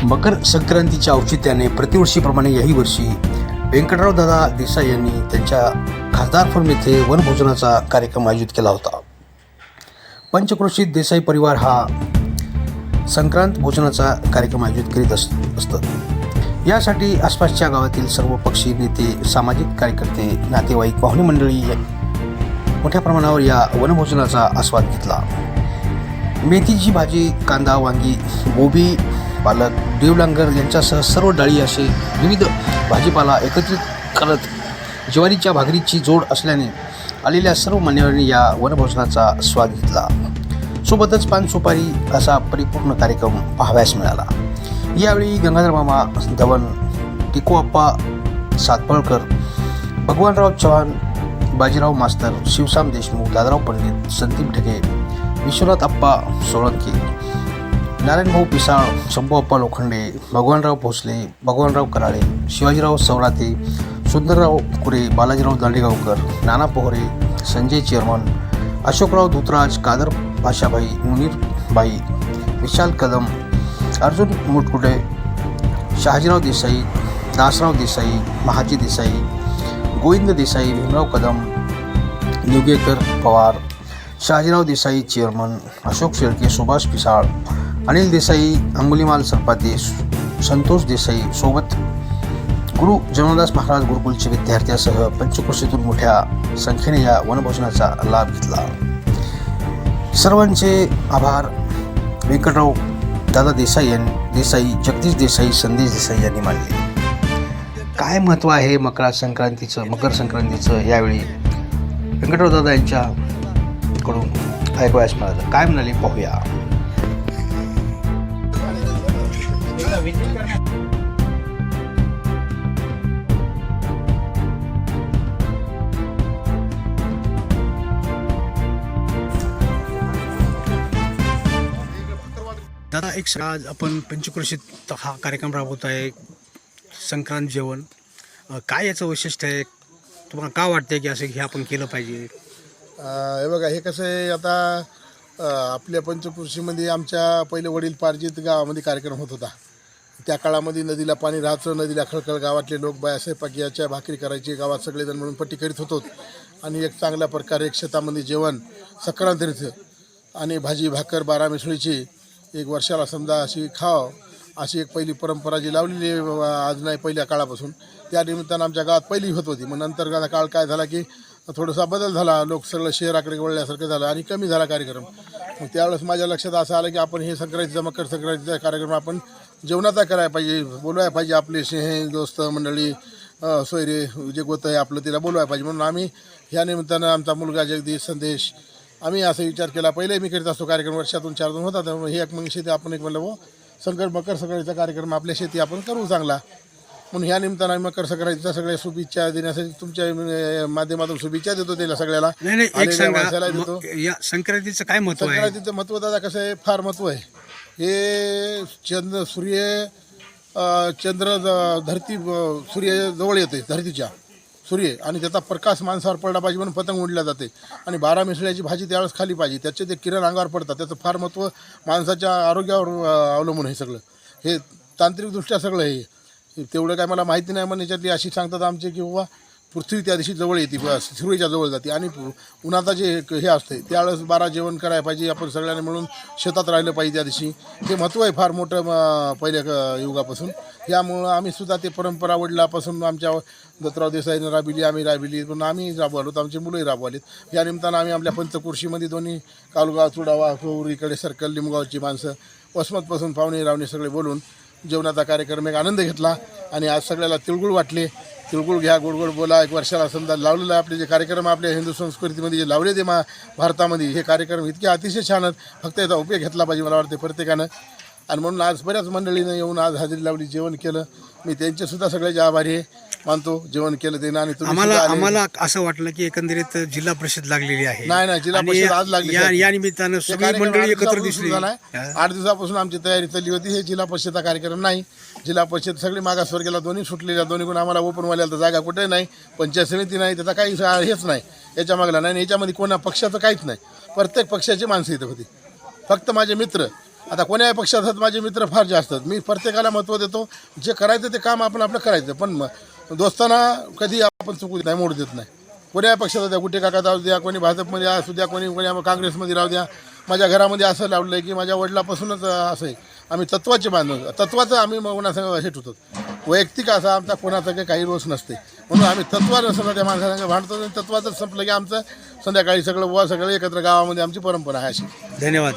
मकर संक्रांतीच्या औचित्याने प्रतिवर्षीप्रमाणे याही वर्षी व्यंकटराव दादा देसाई यांनी त्यांच्या खासदार फार्म येथे वनभोजनाचा कार्यक्रम आयोजित केला होता. पंचक्रोशीत देसाई परिवार हा संक्रांत भोजनाचा कार्यक्रम आयोजित करीत असतात. यासाठी आसपासच्या गावातील सर्व पक्षी नेते, सामाजिक कार्यकर्ते, नातेवाईक, पाहुणे मंडळी मोठ्या प्रमाणावर या वनभोजनाचा आस्वाद घेतला. मेथीची भाजी, कांदा, वांगी, गोबी, पालक, देवलांगर यांच्यासह सर्व डाळी असे विविध भाजीपाला एकत्रित करत ज्वारीच्या भाकरीची जोड असल्याने आलेल्या सर्व मान्यवरांनी या वनभोजनाचा स्वाद घेतला. सोबतच पान सुपारी असा परिपूर्ण कार्यक्रम पाहावयास मिळाला. यावेळी गंगाधर मामा धवन, टिकोआप्पा सातपळकर, भगवानराव चव्हाण, बाजीराव मास्तर, शिवसाम देशमुख, दादाराव पंडित, संदीप ढगे, विश्वनाथ आप्पा सोळंके, नारायणभाऊ पिसाळ, शंभूआप्पा लोखंडे, भगवानराव भोसले, भगवानराव कराळे, शिवाजीराव सवराते, सुंदरराव कुरे, बालाजीराव दांडेगावकर, नाना पोहरे, संजय चेअरमन, अशोकराव दुतराज, कादर भाषाभाई, मुनीरबाई, विशाल कदम, अर्जुन मुटकुटे, शहाजीराव देसाई, दासराव देसाई, महाजी देसाई, गोविंद देसाई, भीमराव कदम, निवगेकर पवार, शहाजीराव देसाई चेअरमन, अशोक शेळके, सुभाष पिसाळ, अनिल देसाई, अंगुलीमाल सरपाते, संतोष देसाई सोबत गुरु जन्मदास महाराज गुरुकुलचे विद्यार्थ्यांसह पंचक्रोशीतून मोठ्या संख्येने या वनभोजनाचा लाभ घेतला. सर्वांचे आभार व्यंकटराव दादा देसाई, जगदीश देसाई, संदेश देसाई यांनी मानले. काय महत्त्व आहे मकर संक्रांतीचं यावेळी व्यंकटराव दादा यांच्याकडून ऐकवयास मिळालं. काय म्हणाले पाहूया. दादा, आज आपण पंचक्रोशीत हा कार्यक्रम राबवत आहे, संक्रांत जेवण. काय याचं वैशिष्ट्य आहे? तुम्हाला का वाटतं की असं हे आपण केलं पाहिजे? हे बघा, हे कसं आहे, आता आपल्या पंचक्रोशीमध्ये आमच्या पहिले वडीलपार्जित गावामध्ये कार्यक्रम होत होता. त्या काळामध्ये नदीला पाणी राहायचं, नदीला खळखळ, गावातले लोक बाया स्वयंपाकीच्या भाकरी करायची, गावात सगळेजण म्हणून पट्टी करीत होतो आणि एक चांगल्या प्रकारे एक शेतामध्ये जेवण संक्रांतीचं आणि भाजी भाकर 12 मिसळीची एक वर्षाला समजा अशी खाव, अशी एक पहिली परंपरा जी लावलेली आज नाही, पहिल्या काळापासून. त्या निमित्तानं आमच्या गावात पहिली होत होती. मग नंतर काळ काय झाला की थोडासा बदल झाला, लोक सगळं शहराकडे वळल्यासारखं झालं आणि कमी झाला कार्यक्रम. मग त्यावेळेस माझ्या लक्षात असं आलं की आपण हे संक्रांतीचा, मकर संक्रांतीचा कार्यक्रम आपण जेवणाचा करायला पाहिजे, बोलवायला पाहिजे. आपले हे दोस्त मंडळी, सोयरे जे गोत आहे आपलं, तिला बोलवायला पाहिजे. म्हणून आम्ही ह्या निमित्तानं आमचा मुलगा जगदीश, संदेश, आम्ही असा विचार केला. पहिले मी करीत असतो कार्यक्रम, वर्षातून 4 दिवस होता. तर हे एक मग शेती आपण एक म्हणलं मकर संक्रांतीचा कार्यक्रम आपल्या शेती आपण करू चांगला. म्हणून ह्या निमित्तानं आम्ही मकर संक्रांतीच्या सगळ्या शुभेच्छा देण्यासाठी तुमच्या माध्यमातून शुभेच्छा देतो त्याला सगळ्याला. देतो. या संक्रांतीचं काय महत्त्व आहे? संक्रांतीचं महत्त्व दादा कसं आहे, फार महत्त्व आहे. हे चंद्र धरती, सूर्य जवळ येते धरतीच्या, सूर्य, आणि त्याचा प्रकाश माणसावर पडला पाहिजे म्हणून पतंग उडल्या जाते. आणि 12 मिसळ्याची भाजी त्यावेळेस खाली पाहिजे, त्याचे ते किरण अंगावर पडतात. त्याचं फार महत्त्व माणसाच्या आरोग्यावर अवलंबून हे सगळं. हे तांत्रिकदृष्ट्या सगळं हे तेवढं काय मला माहिती नाही. पण याच्यातली अशी सांगतात आमचे की बाबा पृथ्वी त्या दिवशी जवळ येते, सूर्याच्या जवळ जाते आणि उन्हाचा जे हे असते त्यावेळेस 12 जेवण करायला पाहिजे. आपण सगळ्यांनी म्हणून शेतात राहिलं पाहिजे त्या दिवशी. हे महत्त्व आहे फार मोठं पहिल्या युगापासून. यामुळं आम्ही सुद्धा ते परंपरा वडिलापासून आमच्या दत्तराव देसाईनं राबविली, आम्ही राबविली, पण आम्ही राबवलोत, आमचे मुलंही राबवलीत. या निमित्तानं आम्ही आपल्या पंचक्रोशीमध्ये दोन्ही कालगाव, चुडावा, इकडे सर्कल, लिंबगावची माणसं, वसमतपासून पाहुणे रावणे सगळे बोलून जेवणाचा कार्यक्रम एक आनंद घेतला. आणि आज सगळ्याला तिळगुळ वाटले. तिळगुळ घ्या, गोडगोड बोला. एक वर्षाला समजा लावलेलं आहे आपले जे कार्यक्रम, आपल्या हिंदू संस्कृतीमध्ये जे लावले ते भारतामध्ये हे कार्यक्रम इतके अतिशय छान आहेत. फक्त याचा उपयोग घेतला पाहिजे मला वाटते प्रत्येकानं. आणि म्हणून आज बऱ्याच मंडळीनं येऊन आज हजेरी लावली, जेवण केलं. मी त्यांचेसुद्धा सगळ्याचे आभारी आहे मानतो. जेवण केलं ते. आणि आम्हाला असं वाटलं की एकंदरीत जिल्हा परिषद लागलेली आहे. नाही, जिल्हा परिषद आज लागली. या निमित्तानं सगळी मंडळी एकत्र दिसली. 8 दिवसापासून आमची तयारी चालली होती. हे जिल्हा परिषदचा कार्यक्रम नाही. जिल्हा परिषद सगळी मागासवर्गीला दोन्ही सुटलेल्या, दोन्हीकडून आम्हाला ओपनवाल्याला तर जागा कुठे नाही, पंचायत समिती नाही, त्याचा काही हेच नाही याच्या मागला नाही. याच्यामध्ये कोणा पक्षाचं काहीच नाही. प्रत्येक पक्षाची माणसं इथं होती. फक्त माझे मित्र आता कोण्याही पक्षात आहेत माझे मित्र फार जास्त आहेत. मी प्रत्येकाला महत्त्व देतो. जे करायचं ते काम आपण आपलं करायचं, पण दोस्ताना कधी आपण चुकू देत नाही, मोड देत नाही. कोण्याही पक्षात द्या, कुठे काका राहू द्या, कोणी भाजपमध्ये असू द्या, कोणी काँग्रेसमध्ये राहू द्या. माझ्या घरामध्ये असं लावलं आहे की माझ्या वडिलापासूनच असं आहे, आम्ही तत्त्वाचे बांधून तत्त्वाचं आम्ही कोणासंग हेट होतो. वैयक्तिक असा आमचा कोणाचा काही रोष नसते, म्हणून आम्ही तत्त्वानं सगळं त्या माणसांना भांडतो. आणि तत्त्वाचं संपलं की आमचं संध्याकाळी सगळं एकत्र गावामध्ये आमची परंपरा आहे अशी. धन्यवाद.